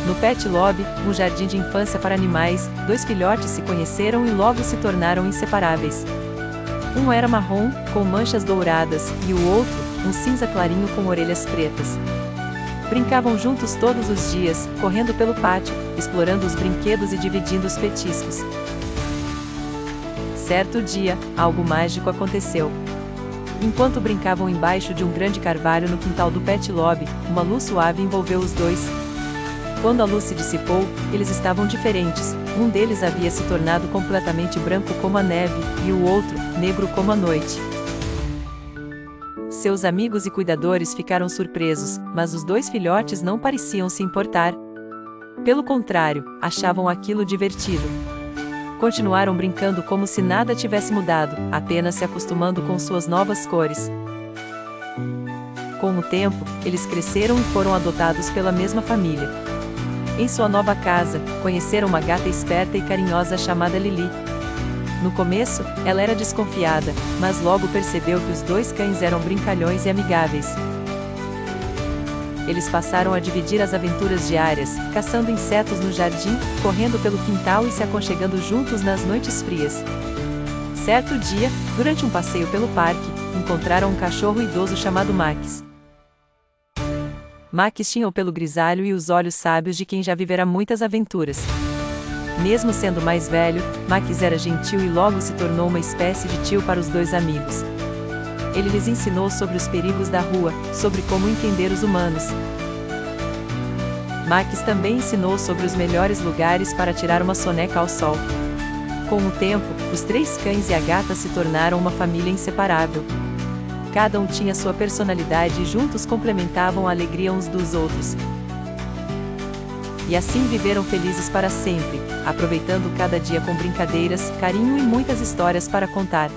No Pet Lobby, um jardim de infância para animais, dois filhotes se conheceram e logo se tornaram inseparáveis. Um era marrom, com manchas douradas, e o outro, um cinza clarinho com orelhas pretas. Brincavam juntos todos os dias, correndo pelo pátio, explorando os brinquedos e dividindo os petiscos. Certo dia, algo mágico aconteceu. Enquanto brincavam embaixo de um grande carvalho no quintal do Pet Lobby, uma luz suave envolveu os dois. Quando a luz se dissipou, eles estavam diferentes. Um deles havia se tornado completamente branco como a neve, e o outro, negro como a noite. Seus amigos e cuidadores ficaram surpresos, mas os dois filhotes não pareciam se importar. Pelo contrário, achavam aquilo divertido. Continuaram brincando como se nada tivesse mudado, apenas se acostumando com suas novas cores. Com o tempo, eles cresceram e foram adotados pela mesma família. Em sua nova casa, conheceram uma gata esperta e carinhosa chamada Lily. No começo, ela era desconfiada, mas logo percebeu que os dois cães eram brincalhões e amigáveis. Eles passaram a dividir as aventuras diárias, caçando insetos no jardim, correndo pelo quintal e se aconchegando juntos nas noites frias. Certo dia, durante um passeio pelo parque, encontraram um cachorro idoso chamado Max. Max tinha o pelo grisalho e os olhos sábios de quem já vivera muitas aventuras. Mesmo sendo mais velho, Max era gentil e logo se tornou uma espécie de tio para os dois amigos. Ele lhes ensinou sobre os perigos da rua, sobre como entender os humanos. Max também ensinou sobre os melhores lugares para tirar uma soneca ao sol. Com o tempo, os três cães e a gata se tornaram uma família inseparável. Cada um tinha sua personalidade e juntos complementavam a alegria uns dos outros. E assim viveram felizes para sempre, aproveitando cada dia com brincadeiras, carinho e muitas histórias para contar.